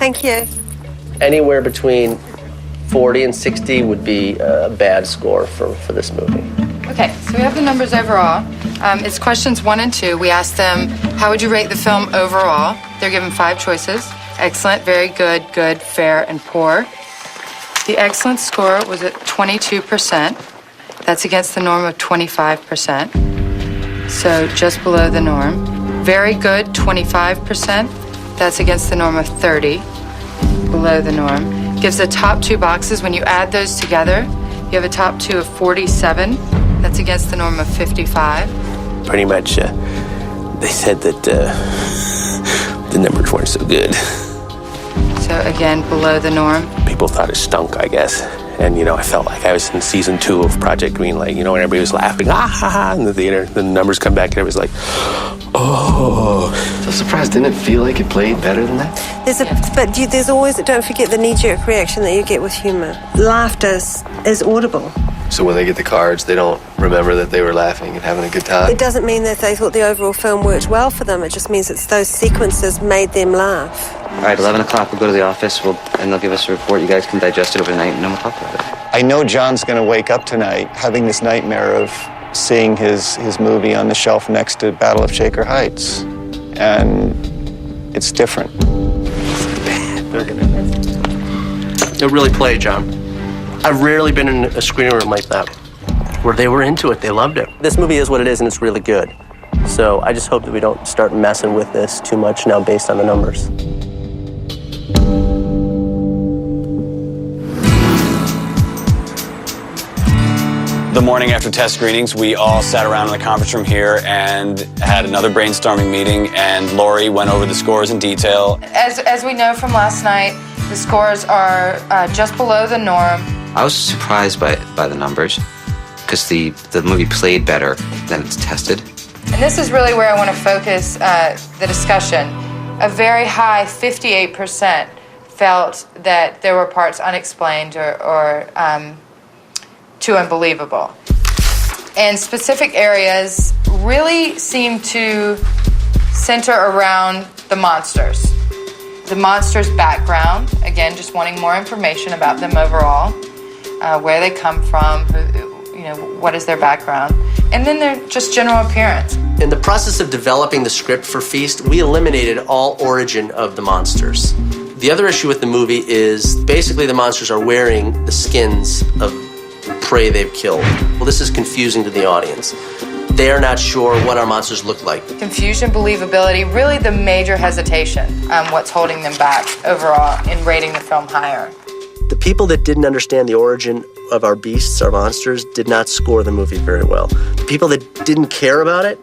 Thank you. Anywhere between 40 and 60 would be a bad score for this movie. Okay, so we have the numbers overall. It's questions 1 and 2. We asked them, how would you rate the film overall? They're given 5 choices. Excellent, very good, good, fair, and poor. The excellent score was at 22%. That's against the norm of 25%. So just below the norm. Very good, 25%. That's against the norm of 30, below the norm. Gives the top 2 boxes. When you add those together, you have a top 2 of 47. That's against the norm of 55. Pretty much, they said that the numbers weren't so good. So again, below the norm. People thought it stunk, I guess. And, you know, I felt like I was in season 2 of Project Greenlight, you know, when everybody was laughing, ah, ha, ha, in the theater. The numbers come back and everybody's like, oh. So surprised, didn't it feel like it played better than that? There's always, don't forget the knee-jerk reaction that you get with humor. Laughter is audible. So when they get the cards, they don't remember that they were laughing and having a good time? It doesn't mean that they thought the overall film worked well for them. It just means it's those sequences made them laugh. All right, 11 o'clock, we'll go to the office, and they'll give us a report. You guys can digest it overnight, and then we'll talk about it. I know John's going to wake up tonight having this nightmare of seeing his movie on the shelf next to Battle of Shaker Heights. And it's different. It really played, John. I've rarely been in a screening room like that, where they were into it, they loved it. This movie is what it is, and it's really good. So I just hope that we don't start messing with this too much now based on the numbers. The morning after test screenings, we all sat around in the conference room here and had another brainstorming meeting, and Lori went over the scores in detail. As we know from last night, the scores are just below the norm. I was surprised by the numbers, because the movie played better than it's tested. And this is really where I want to focus the discussion. A very high 58% felt that there were parts unexplained or too unbelievable. And specific areas really seem to center around the monsters. The monsters' background, again, just wanting more information about them overall, where they come from, what is their background, and then their just general appearance. In the process of developing the script for Feast, we eliminated all origin of the monsters. The other issue with the movie is basically the monsters are wearing the skins of prey they've killed. Well, this is confusing to the audience. They are not sure what our monsters look like. Confusion, believability, really the major hesitation, what's holding them back overall in rating the film higher. The people that didn't understand the origin of our beasts, our monsters, did not score the movie very well. The people that didn't care about it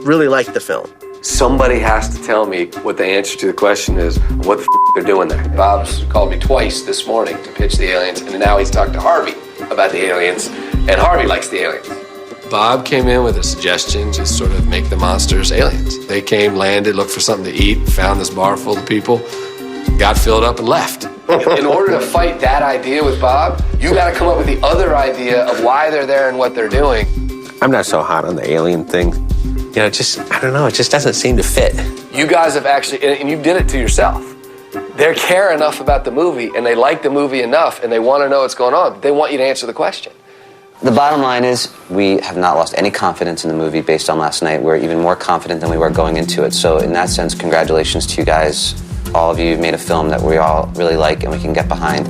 really liked the film. Somebody has to tell me what the answer to the question is, what the they're doing there. Bob's called me twice this morning to pitch the aliens, and now he's talked to Harvey about the aliens, and Harvey likes the aliens. Bob came in with a suggestion to sort of make the monsters aliens. They came, landed, looked for something to eat, found this bar full of people, got filled up and left. In order to fight that idea with Bob, you got to come up with the other idea of why they're there and what they're doing. I'm not so hot on the alien thing. You know, I don't know, it just doesn't seem to fit. You guys have actually, and you did it to yourself. They care enough about the movie, and they like the movie enough, and they want to know what's going on. They want you to answer the question. The bottom line is we have not lost any confidence in the movie based on last night. We're even more confident than we were going into it. So in that sense, congratulations to you guys. All of you made a film that we all really like and we can get behind.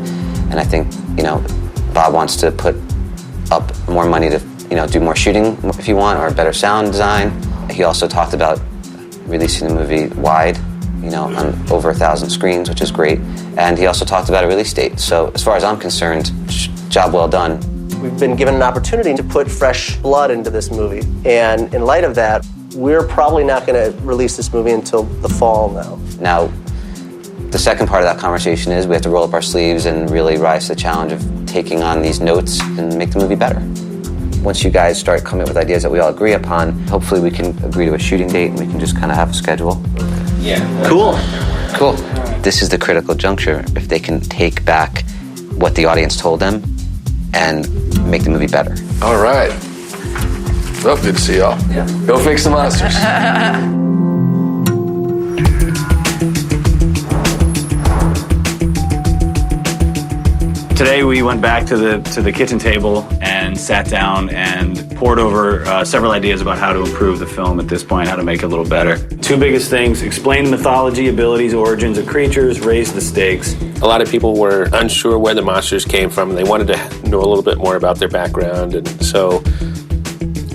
And I think, Bob wants to put up more money to, do more shooting if you want, or better sound design. He also talked about releasing the movie wide, on over 1,000 screens, which is great. And he also talked about a release date. So as far as I'm concerned, job well done. We've been given an opportunity to put fresh blood into this movie. And in light of that, we're probably not going to release this movie until the fall now. Now, the second part of that conversation is we have to roll up our sleeves and really rise to the challenge of taking on these notes and make the movie better. Once you guys start coming up with ideas that we all agree upon, hopefully we can agree to a shooting date and we can just kind of have a schedule. Yeah. Cool. This is the critical juncture. If they can take back what the audience told them and make the movie better. All right. Well, good to see y'all. Yeah. Go fix the monsters. Today we went back to the kitchen table and sat down and poured over several ideas about how to improve the film at this point, how to make it a little better. Two biggest things: explain the mythology, abilities, origins of creatures, raise the stakes. A lot of people were unsure where the monsters came from. They wanted to know a little bit more about their background, and so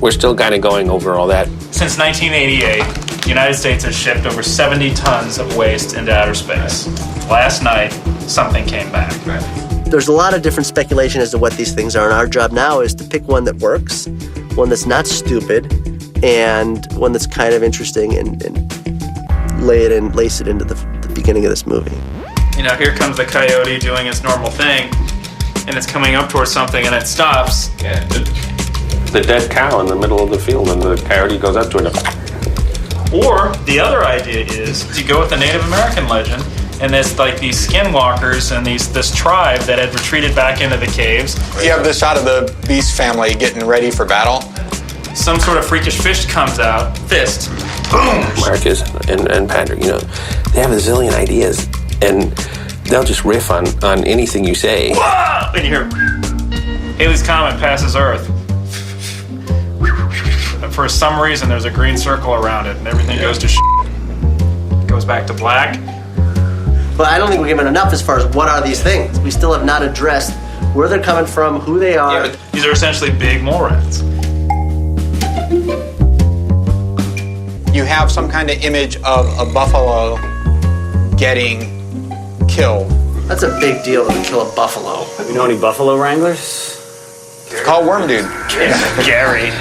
we're still kind of going over all that. Since 1988, the United States has shipped over 70 tons of waste into outer space. Last night, something came back. There's a lot of different speculation as to what these things are, and our job now is to pick one that works, one that's not stupid, and one that's kind of interesting, and lace it into the beginning of this movie. You know, here comes the coyote doing its normal thing, and it's coming up towards something, and it stops. Yeah, the dead cow in the middle of the field, and the coyote goes up to it. Or the other idea is you go with the Native American legend, and there's like these skinwalkers and this tribe that had retreated back into the caves. You have the shot of the beast family getting ready for battle. Some sort of freakish fish comes out, fist, boom! Marcus and Patrick, you know, they have a zillion ideas, and they'll just riff on anything you say. Whoa! And you hear, Halley's Comet passes Earth. And for some reason, there's a green circle around it, and everything goes to goes back to black. But I don't think we're given enough as far as what are these things. We still have not addressed where they're coming from, who they are. Yeah, but these are essentially big mole rats. You have some kind of image of a buffalo getting killed. That's a big deal to kill a buffalo. You know any buffalo wranglers? It's called Worm Dude. Gary.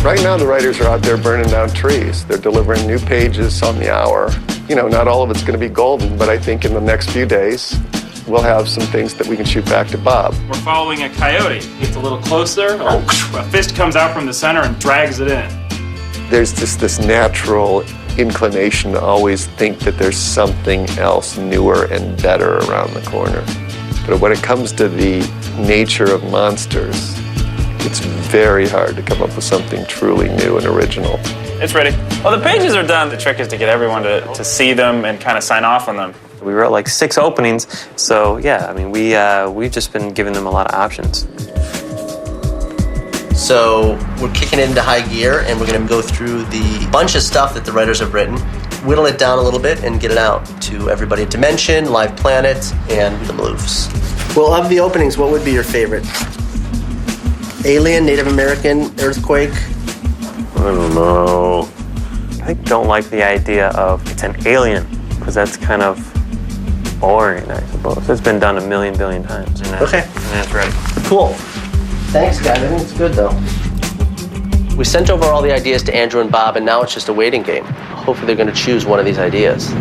Right now, the writers are out there burning down trees. They're delivering new pages on the hour. You know, not all of it's going to be golden, but I think in the next few days, we'll have some things that we can shoot back to Bob. We're following a coyote. Gets a little closer, a fist comes out from the center and drags it in. There's just this natural inclination to always think that there's something else newer and better around the corner. But when it comes to the nature of monsters, it's very hard to come up with something truly new and original. It's ready. Well, the pages are done. The trick is to get everyone to see them and kind of sign off on them. We wrote like 6 openings, so yeah, I mean, we've just been giving them a lot of options. So we're kicking it into high gear, and we're going to go through the bunch of stuff that the writers have written, whittle it down a little bit, and get it out to everybody at Dimension, Live Planet, and the Maloofs. Well, of the openings, what would be your favorite? Alien, Native American, Earthquake? I don't know. I don't like the idea of it's an alien, because that's kind of boring, I suppose. It's been done a million billion times. Okay. And that's ready. Cool. Thanks, guys. I think it's good, though. We sent over all the ideas to Andrew and Bob, and now it's just a waiting game. Hopefully they're going to choose one of these ideas.